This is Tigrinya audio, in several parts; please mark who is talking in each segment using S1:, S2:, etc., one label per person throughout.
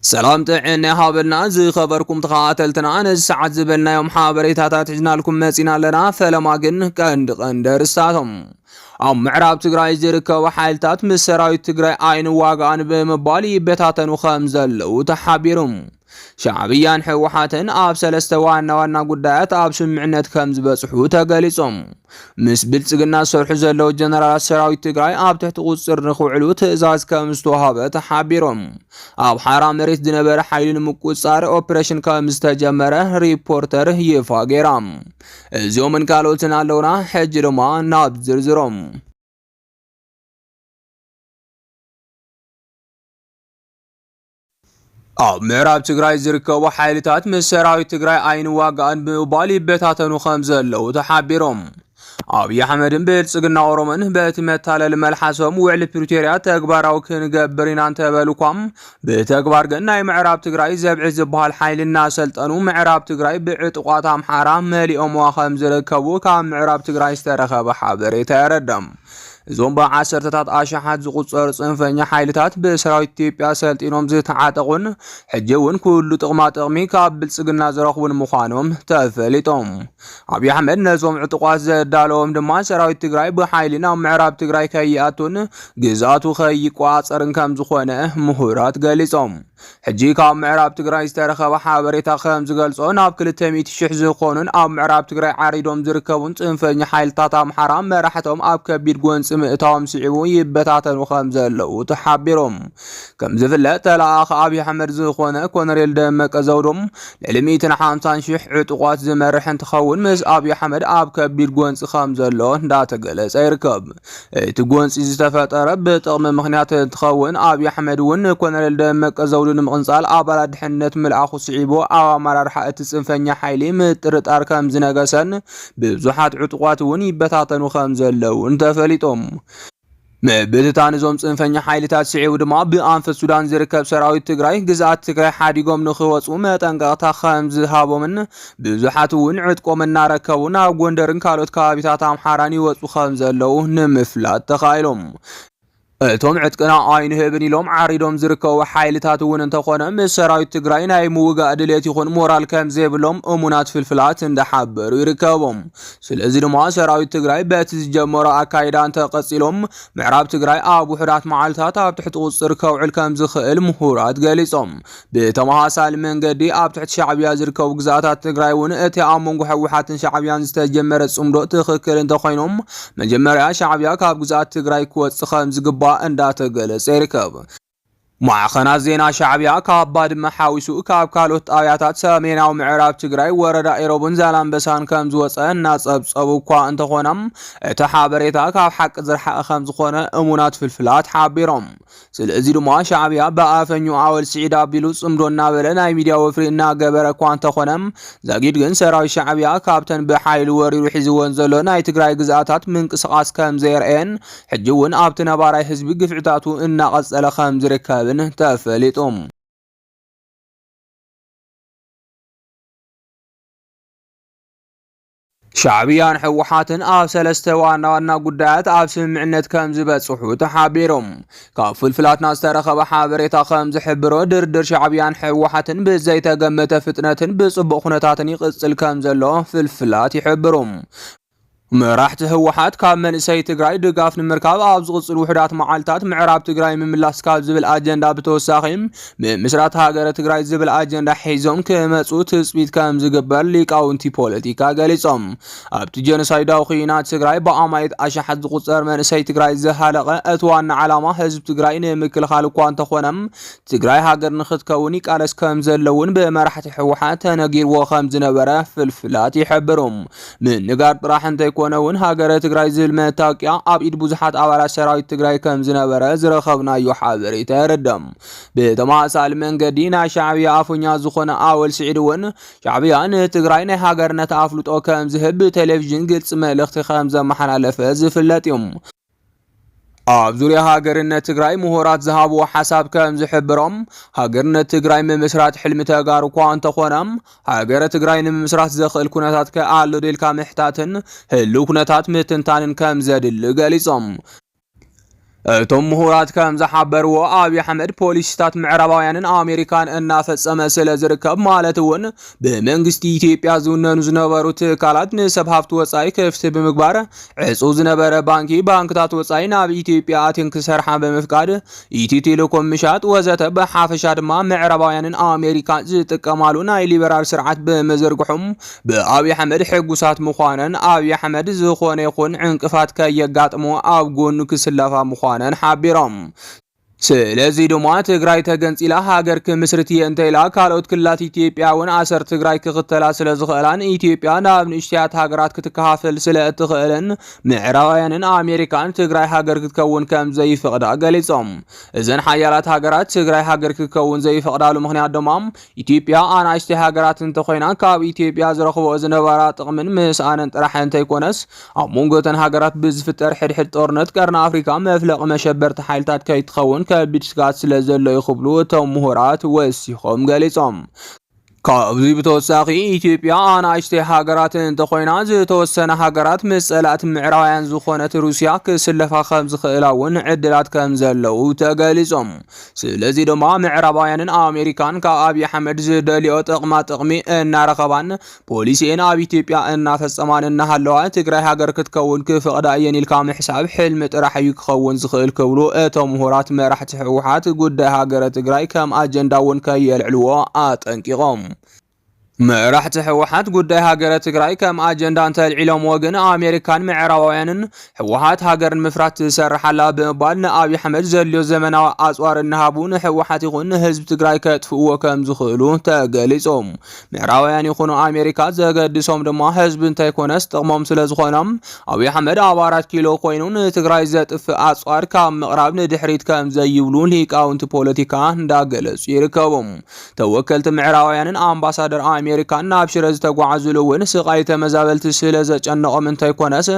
S1: سلام طعنا هابلنا زي خبركم تخاتلتنا أنا الساعة زبلنا يوم حابريتات حجنا لكم مسينا لنا فلما قن قندر استاتهم معراب تقراي زيركو حالتات من سرايت تقراي عين واقعان بمبالي بتاتن وخمزل وتحابيرهم شعبيان حوحاتن آب سلسته وانا قدايات آب سمعنات كمز بصحو تقاليصهم مس بلصقنا سرح زلو جنرال سراويت تقراي آب تحت قصر نخو علو تأزاز كمز توهابه تحابيرهم آب حرام مريت دنبر حيلين مقصار اوبريشن كمز تجمره ريبورتر يفا غيرام زيومن قالولتنا لونا حجرما ناب زرزرهم ምዕራብ ትግራይ ዝርከቡ ሓይልታት ምስ ሰራዊት ትግራይ ኣይንዋጋእን ብምባል ይበታተኑ ከም ዘለዉ ተሓቢሮም ኣብይ ኣሕመድን ብልጽግና ኦሮሞን በቲ መታለል መልሓሶም ውዕል ፕሪቶሪያ ተግባራዊ ክንገብር ኢና እንተበልኳም ብተግባር ግን ናይ ምዕራብ ትግራይ ዘብዒ ዝበሃል ሓይልና ሰልጠኑ ምዕራብ ትግራይ ብዕጡቋት ኣምሓራ መሊኦምዋ ከም ዝርከቡ ካብ ምዕራብ ትግራይ ዝተረኸበ ሓበሬታ የረድም زوم بعشرتات أشحات زقصر صنفني حيلتات بسراوي إثيوبيا سلطينهم زتعاطقون حجون كل تقمات أغمي كابل سجن زرقون مخانهم تفلتهم أبي أحمد نزوم عتقات زدالهم دما سراوي تجراي بحيلنا معراب تجراي كياتون جزاتو خي قوات سرنكم زخونه مهورات جالسهم حجي كاب معراب تجراي استرخوا حابريتا خمز جالسون أب كل تميت شح زقونن أب معراب تجراي عريدهم زركون صنفني حيلتات أم حرام مرحتهم أب كبير جونس مئتهم سعيبو يبتاتن وخمزلو تحبيرهم كم زفلة تلاخ أبي حمد زخونه كونريل دمك أزودهم للميتن حامسان شح عتقات زمرحن تخون مس أبي حمد أب كبير جونس خمزلو داتا جلس يركب تجونس يستفتر بطغم مخنيات تخون أبي حمد ون كونريل دمك أزودهم مغنصال أبلاد حنت ملعخو سعيبو أو مرار حقت سنفنيا حيلي مترت أركام زنقسن بزحات عتقات ون يبتاتن وخمزلو انتفلتهم مبتتان زوم صنفني حيلتات سعيو دما بأنف السودان زركب سراويت تግራይ ግዛት ትግራይ ሓዲጎም ንኽወጹ መጠንቀቕታ ከም ዝሃቦምን ብዙሓት እውን ዕጥቆም እናረከቡና ጎንደርን ካልኦት ከባቢታት ኣምሓራን ይወጹ ከም ዘለዉ ንምፍላጥ ተኻኢሎም እቶም ዕጥቅና አይን ህብን ኢሎም ዓሪዶም ዝርከቡ ሓይልታት እውን እንተኾነ ምስ ሰራዊት ትግራይ ናይ ምውጋእ ድሌት ይኹን ሞራል ከም ዘይብሎም እሙናት ፍልፍላት እንዳሓበሩ ይርከቦም ስለዚ ድማ ሰራዊት ትግራይ በቲ ዝጀመሮ ኣካይዳ እንተቐፂሎም ምዕራብ ትግራይ ኣብ ውሕዳት መዓልታት ኣብ ትሕቲ ቁፅር ከውዕል ከም ዝኽእል ምሁራት ገሊፆም ብተመሳሳሊ መንገዲ ኣብ ትሕቲ ሻዕብያ ዝርከቡ ግዛታት ትግራይ እውን እቲ ኣብ መንጎ ሕወሓትን ሻዕብያን ዝተጀመረ ጽምዶ ትኽክል እንተኾይኖም መጀመርያ ሻዕብያ ካብ ግዛት ትግራይ ክወጽእ ከም ዝግባ እንዳተ ገለጸ ይርከብ ማዕኸናት ዜና ሻዕብያ ካብ ባድመ ሓዊሱ ካብ ካልኦት ጣብያታት ሰሜናዊ ምዕራብ ትግራይ ወረዳ ኢሮብን ዛላምበሳን ከም ዝወፀ እናጸብጸቡ እኳ እንተኾነም እቲ ሓበሬታ ካብ ሓቂ ዝረሓቐ ከም ዝኾነ እሙናት ፍልፍላት ሓቢሮም ስለዚ ድማ ሻዕብያ ብኣፈኙ ኣወል ስዒድ ኣቢሉ ጽምዶ እናበለ ናይ ሚድያ ወፍሪ እናገበረ እኳ እንተኾነም ዘጊድ ግን ሰራዊት ሻዕብያ ካብተን ብሓይሊ ወሪሩ ሒዝወን ዘሎ ናይ ትግራይ ግዛታት ምንቅስቓስ ከም ዘየርአን ሕጂ እውን ኣብቲ ነባራይ ህዝቢ ግፍዕታቱ እናቐጸለ ከም ዝርከብ تفلتهم شعبيان حوحاتن آب سلسته وانا قدات آب سمعنت كم زبصحو تحابيرهم كافل فلات ناس ترخب حابريتا خمز حبرو دردر شعبيان حوحاتن بزيتا قمت فتنة بصبق خنتاتن يقصل كم زلو فلفلات يحبرهم مراحت هوحات كاب منسي تግራይ ድጋፍ ንምርካብ ኣብ ዝቕጽሉ ውሕዳት መዓልታት ምዕራብ ትግራይ ምምላስ ካብ ዝብል ኣጀንዳ ብተወሳኺም ምስራት ሃገረ ትግራይ ዝብል ኣጀንዳ ሒዞም ክመጹ ትጽቢት ከም ዝግበር ሊቃውንቲ ፖለቲካ ገሊጾም ኣብቲ ጀኖሳይዳዊ ኩናት ትግራይ ብኣማይት ኣሽሓት ዝቁጸር መንሰይ ትግራይ ዝሃለቐ እቲ ዋና ዓላማ ህዝቢ ትግራይ ንምክልኻል እኳ እንተኾነም ትግራይ ሃገር ንኽትከውን ይቃለስ ከም ዘለውን ብመራሕቲ ሕወሓት ተነጊርዎ ከም ዝነበረ ፍልፍላት ይሕብሩም ምንጋር ጥራሕ እንተይኮነ ونون هاجر تجري زل متاقيا أبيد بزحات أولا سرايت تجري كم زنبرة زرخبنا يحاضر تردم بتما سالمن قدينا شعبي عفونيا زخنا أول سعيدون شعبي أن تجري هاجر نتعفلت أو كم زهب تلفزيون قلت سمع الاختخام زم محل لفز في اللاتيوم ዙሪያ ሃገርነት ትግራይ ምሁራት ዝሃቡ ሓሳብ ከም ዝሕብሮም ሃገርነት ትግራይ ምምስራት ሕልሚ ተጋሩ እኳ እንተኾነም ሃገረ ትግራይ ንምስራት ዘኽእል ኩነታት ከኣሉ ዴልካ ምሕታትን ህልው ኩነታት ምትንታንን ከም ዘድሊ ገሊጾም እቶም ምሁራት ከም ዝሓበርዎ ኣብይ ኣሕመድ ፖሊሲታት ምዕራባውያንን ኣሜሪካን እናፈጸመ ስለ ዝርከብ ማለት እውን ብመንግስቲ ኢትዮጵያ ዝውነኑ ዝነበሩ ትካላት ንሰብ ሃፍቲ ወጻኢ ክፍቲ ብምግባር ዕፁብ ዝነበረ ባንክታት ወጻኢ ናብ ኢትዮጵያ ኣትየን ክሰርሓ ብምፍቃድ ኢትዮ ቴሌኮም ምሻጥ ወዘተ ብሓፈሻ ድማ ምዕራባውያንን ኣሜሪካን ዝጥቀማሉ ናይ ሊበራል ስርዓት ብምዝርግሖም ብኣብይ ኣሕመድ ሕጉሳት ምዃነን ኣብይ ኣሕመድ ዝኾነ ይኹን ዕንቅፋት ከየጋጥሞ ኣብ ጎኑ ክስለፋ ምዃነን ሓቢሮም ስለዚህ ድማ ትግራይ ተገንፂላ ሃገር ክምስርቲ እንተይላ ካልኦት ክልላት ኢትዮጵያ እውን ኣሰር ትግራይ ክኽተላ ስለ ዝኽእላን ኢትዮጵያ ናብ ንእሽተያት ሃገራት ክትከፋፈል ስለ እትኽእልን ምዕራባውያንን ኣሜሪካን ትግራይ ሃገር ክትከውን ከም ዘይፈቕዳ ገሊፆም እዘን ሓያላት ሃገራት ትግራይ ሃገር ክትከውን ዘይፈቕዳሉ ምክንያት ድማ ኢትዮጵያ ኣናእሽተይ ሃገራት እንተኮይና ካብ ኢትዮጵያ ዝረኽቦ ዝነበራ ጥቕምን ምስኣነን ጥራሕ እንተይኮነስ ኣብ መንጎተን ሃገራት ብዝፍጠር ሕድሕድ ጦርነት ቀርኒ ኣፍሪካ መፍለቕ መሸበርቲ ሓይልታት ከይትኸውን ከቢድ ስጋት ስለ ዘሎ ይኽብሉ እቶም ምሁራት ወሲኾም ገሊፆም ካብዚ ብተወሳኺ ኢትዮጵያ ኣናእሽተይ ሃገራት እንተኮይና ዝተወሰነ ሃገራት ምስ ጸላእቲ ምዕራባውያን ዝኾነት ሩስያ ክስለፋ ከም ዝኽእላ እውን ዕድላት ከም ዘለው ተገሊፆም ስለዚ ድማ ምዕራባውያንን ኣሜሪካን ካብ ኣብይ ኣሕመድ ዝደልዮ ጥቕሚ እናረኸባን ፖሊሲን ኣብ ኢትዮጵያ እናፈጸማን እናሃለዋ ትግራይ ሃገር ክትከውን ክፍቕዳ እየን ኢልካ ምሕሳብ ሕልሚ ጥራሕ እዩ ክኸውን ዝኽእል ክብሉ እቶም ምሁራት መራሕቲ ሕወሓት ጉዳይ ሃገረ ትግራይ ከም ኣጀንዳ እውን ከየልዕልዎ ኣጠንቂቖም መራሕቲ ሕወሓት ጉዳይ ሃገረ ትግራይ ከም ኣጀንዳ እንተልዒሎም ወገን ኣሜሪካን ምዕራባውያንን ሕወሓት ሃገርን ምፍራት ዝሰርሓላ ብምባል ንኣብይ ኣሕመድ ዘልዮ ዘመናዊ ኣፅዋር እናሃቡ ንሕወሓት ይኹን ንህዝቢ ትግራይ ከጥፍእዎ ከም ዝኽእሉ ተገሊፆም ምዕራባውያን ይኹኑ ኣሜሪካ ዘገድሶም ድማ ህዝቢ እንተይኮነስ ጥቕሞም ስለ ዝኾኖም ኣብይ ኣሕመድ ኣብ 4 ኪሎ ኮይኑ ንትግራይ ዘጥፍእ ኣፅዋር ካብ ምቕራብ ንድሕሪት ከም ዘይብሉ ሊቃውንቲ ፖለቲካ እንዳገለጹ ይርከቦም ተወከልቲ ምዕራባውያንን ኣምባሳደር ኣሜሪካን ናብ ሽረ ዝተጓዓዙሉ እውን ስቃይ ተመዛበልቲ ስለ ዘጨነቆም እንተይኮነስ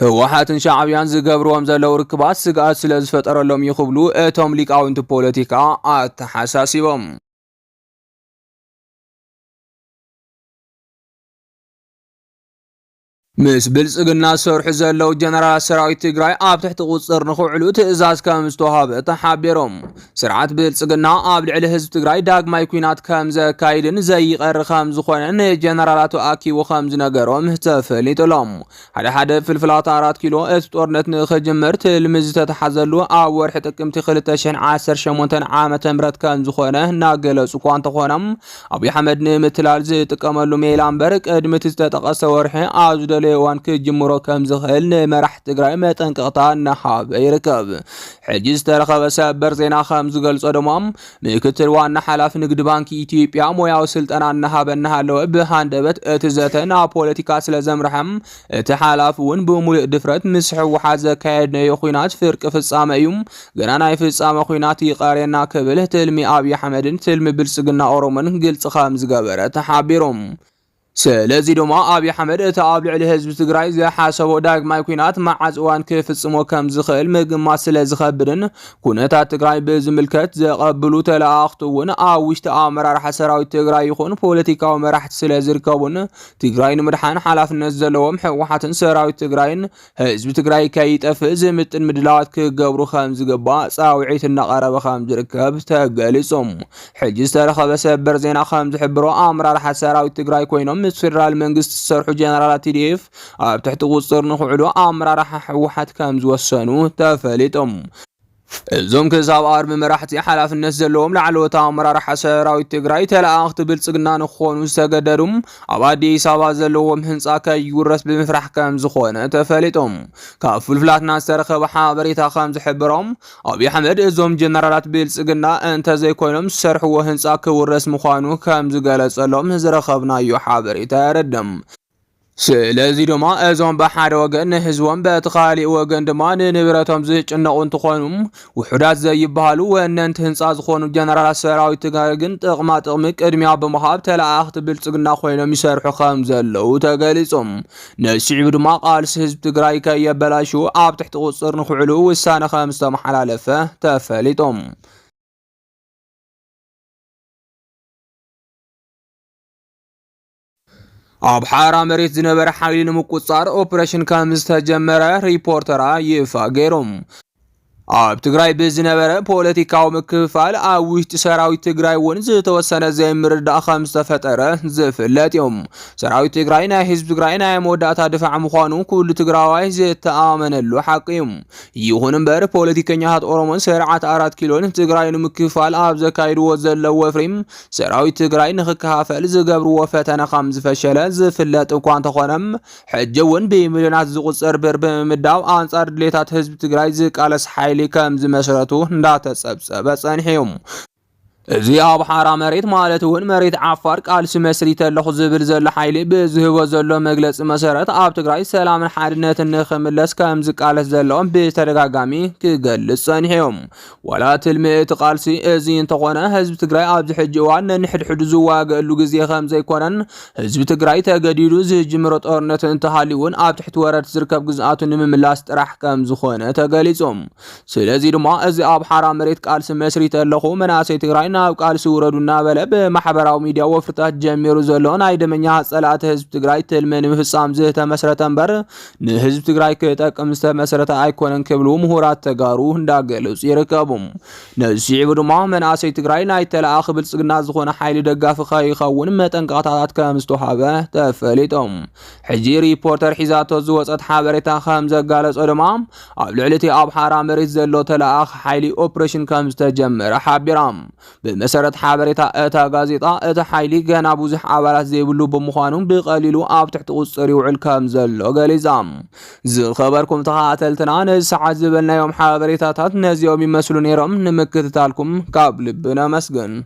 S1: ህወሓትን ሻዕብያን ዝገብርዎም ዘለው ርክባት ስጋት ስለ ዝፈጠረሎም ይኽብሉ እቶም ሊቃውንቲ ፖለቲካ ኣተሓሳሲቦም ምስ ብልጽግና ሰርሑ ዘለው ጀነራል ሰራዊት ትግራይ ኣብ ትሕቲ ቁጽር ንኽውዕሉ ትእዛዝ ከም ዝተዋሃበ ተሓቢሮም ስርዓት ብልጽግና ኣብ ልዕሊ ህዝቢ ትግራይ ዳግማይ ኩናት ከም ዘካይድን ዘይቀር ከም ዝኾነ ንጀነራላቱ ኣኪቡ ከም ዝነገሮም ተፈሊጡሎም ሓደ ፍልፍላት 4 ኪሎ እቲ ጦርነት ንኽጅምር ትልሚ ዝተተሓዘሉ ኣብ ወርሒ ጥቅምቲ 2018 ዓመተ ምህረት ከም ዝኾነ እናገለጹ እኳ እንተኾኖም ኣብይ ኣሕመድ ንምትላል ዝጥቀመሉ ሜላ እምበር ቅድሚ እቲ ዝተጠቐሰ ወርሒ ኣብ ዝደለየ እዋን ክጅምሮ ከም ዝኽእል ንመራሕቲ ትግራይ መጠንቀቕታ እናሃበ ይርከብ ሕጂ ዝተረኸበ ሰበር ዜና ከም ዝገልጾ ድማ ምክትል ዋና ሓላፊ ንግዲ ባንኪ ኢትዮጵያ ሞያዊ ስልጠና እናሃበ እናሃለወ ብሃንደበት እቲ ዘተ ናብ ፖለቲካ ስለ ዘምርሐም እቲ ሓላፊ እውን ብሙሉእ ድፍረት ምስ ሕወሓት ዘካየድነዮ ኩናት ፍርቂ ፍጻመ እዩ ገና ናይ ፍጻመ ኩናት ይቐርየና ክብል ትልሚ ኣብይ ኣሕመድን ትልሚ ብልጽግና ኦሮሞን ግልጽ ከም ዝገበረ ተሓቢሮም ስለዚህ ድማ ኣብይ ኣሕመድ እቲ ኣብ ልዕሊ ህዝቢ ትግራይ ዝሓሰቦ ዳግማይ ኩናት መዓዝ እዋን ክፍጽሞ ከም ዝኽእል ምግማት ስለ ዝኸብድን ኩነታት ትግራይ ብዝምልከት ዘቐብሉ ተለኣኽቲ እውን ኣብ ውሽጢ ኣመራርሓ ሰራዊት ትግራይ ይኹን ፖለቲካዊ መራሕቲ ስለ ዝርከቡን ትግራይ ንምድሓን ሓላፍነት ዘለዎም ሕወሓትን ሰራዊት ትግራይን ህዝቢ ትግራይ ከይጠፍእ ዝምጥን ምድላዋት ክገብሩ ከም ዝግባእ ፃውዒት እናቐረበ ከም ዝርከብ ተገሊጾም ሕጂ ዝተረኸበ ሰበር ዜና ከም ዝሕብሮ ኣመራርሓ ሰራዊት ትግራይ ኮይኖም ምስ ፌደራል መንግስት ዝሰርሑ ጀነራላት TDF ኣብ ትሕቲ ቁጽር ንኽውዕሉ ኣመራርሓ ሕወሓት ከም ዝወሰኑ ተፈሊጦም እዞም ክሳብ ኣርቢ መራሕቲ ሓላፍነት ዘለዎም ላዕለዎት ኣመራርሓ ሰራዊት ትግራይ ተለኣኽቲ ብልጽግና ንኽኾኑ ዝተገደዱም ኣብ ኣዲስ ኣበባ ዘለዎም ህንፃ ከይውረስ ብምፍራሕ ከም ዝኾነ ተፈሊጦም ካብ ፍልፍላትና ዝተረኸበ ሓበሬታ ከም ዝሕብሮም ኣብይ ኣሕመድ እዞም ጀነራላት ብልጽግና እንተዘይኮይኖም ዝሰርሕዎ ህንፃ ክውረስ ምዃኑ ከም ዝገለጸሎም ዝረኸብናዮ ሓበሬታ የረድም ስለዚህ ድማ እዞም በሓደ ወገን ንህዝቦም በቲ ካሊእ ወገን ድማ ንንብረቶም ዝጭነቑ እንትኾኑ ውሑዳት ዘይበሃሉ ወነንቲ ህንፃ ዝኾኑ ጀነራላት ሰራዊት ትግራይ ግን ጥቕሚ ቅድሚያ ብምሃብ ተለኣኽቲ ብልጽግና ኮይኖም ይሰርሑ ከም ዘለው ተገሊጾም ነስዒቡ ድማ ቃልሲ ህዝቢ ትግራይ ከየበላሹ ኣብ ትሕቲ ቁጽር ንኽውዕሉ ውሳነ ከም ዝተመሓላለፈ ተፈሊጦም ኣብ ሓራ መሬት ዝነበረ ሓይሊ ንምቁጻር ኦፕሬሽን ከም ዝተጀመረ ሪፖርተራ ይፋ ገይሮም ኣብ ትግራይ ብዝነበረ ፖለቲካዊ ምክፍፋል ኣብ ውሽጢ ሰራዊት ትግራይ እውን ዝተወሰነ ዘይምርዳእ ከም ዝተፈጠረ ዝፍለጥ እዮም። ሰራዊት ትግራይ ናይ ህዝቢ ትግራይ ናይ መወዳእታ ድፋዕ ምዃኑ ኩሉ ትግራዋይ ዝተኣመነሉ ሓቂ እዩ። ይኹን እምበር ፖለቲከኛታት ኦሮሞን ስርዓት 4 ኪሎን ትግራይ ንምክፍፋል ኣብ ዘካይድዎ ዘለው ወፍሪም ሰራዊት ትግራይ ንክከፋፈል ዝገብርዎ ፈተነ ከም ዝፈሸለ ዝፍለጥ እኳ እንተኾነም ሕጂ እውን ብሚልዮናት ዝቁፀር ብር ብምምዳብ ኣንጻር ድሌታት ህዝቢ ትግራይ ዝቃለስ ሓይሊ ከም ዝመስረቱ እንዳተጸብጸበ ጸኒሖም። እዚ ኣብ ሓራ መሬት ማለት እውን መሬት ዓፋር ቃልሲ መስሪት ኣለኹ ዝብል ዘሎ ሓይሊ ብዝህቦ ዘሎ መግለፂ መሰረት ኣብ ትግራይ ሰላምን ሓድነትን ንኽምለስ ከም ዝቃለስ ዘለዎም ብተደጋጋሚ ክገልጽ ጸኒሖም። ዋላ ትልሚ እቲ ቃልሲ እዚ እንተኾነ ህዝቢ ትግራይ ኣብዚ ሕጂ እዋን ነንሕድሕዱ ዝዋገአሉ ግዜ ከም ዘይኮነን ህዝቢ ትግራይ ተገዲዱ ዝጅምሮ ጦርነት እንተሃልዩ እውን ኣብ ትሕቲ ወረርቲ ዝርከብ ግዝኣቱ ንምምላስ ጥራሕ ከም ዝኾነ ተገሊጾም። ስለዚ ድማ እዚ ኣብ ሓራ መሬት ቃልሲ መስሪት ኣለኹ መናእሰይ ትግራይ ናብ ቃልሲ ውረዱና በለ በማሕበራዊ ሚድያ ወፍርታት ጀሚሩ ዘሎ ናይ ደመኛ ጸላእቲ ህዝቢ ትግራይ ትልሚ ንምፍጻም ዝተመስረተ እምበር ንህዝቢ ትግራይ ክጠቅም ዝተመስረተ ኣይኮነን ክብሉ ምሁራት ተጋሩ እንዳገለጹ ይርከቡ። ነዚዕቡ ድማ መናእሰይ ትግራይ ናይ ተላኣኺ ብልጽግና ዝኾነ ሓይሊ ደጋፊ ከይኸውን መጠንቀቕታታት ከም ዝተውሃበ ተፈሊጦም። ሕጂ ሪፖርተር ሒዛቶ ዝወፀት ሓበሬታ ከም ዘጋለጾ ድማ ኣብ ልዕሊ እቲ ኣብ ሓራ መሬት ዘሎ ተላኣኺ ሓይሊ ኦፕሬሽን ከም ዝተጀመረ ሓቢሮም። بمسرت حابرتا اتا غازيطا اتا حيلي غنا بوزح عبالات زيبلو بمخانو بقليلو اب تحت قصر يوعل كامزل غاليزام زي خبركم تخاتلتنا نز ساعات زبلنا يوم حابرتا تات نزيوم يمسلو نيرم نمكتتالكم قابل بنا مسجن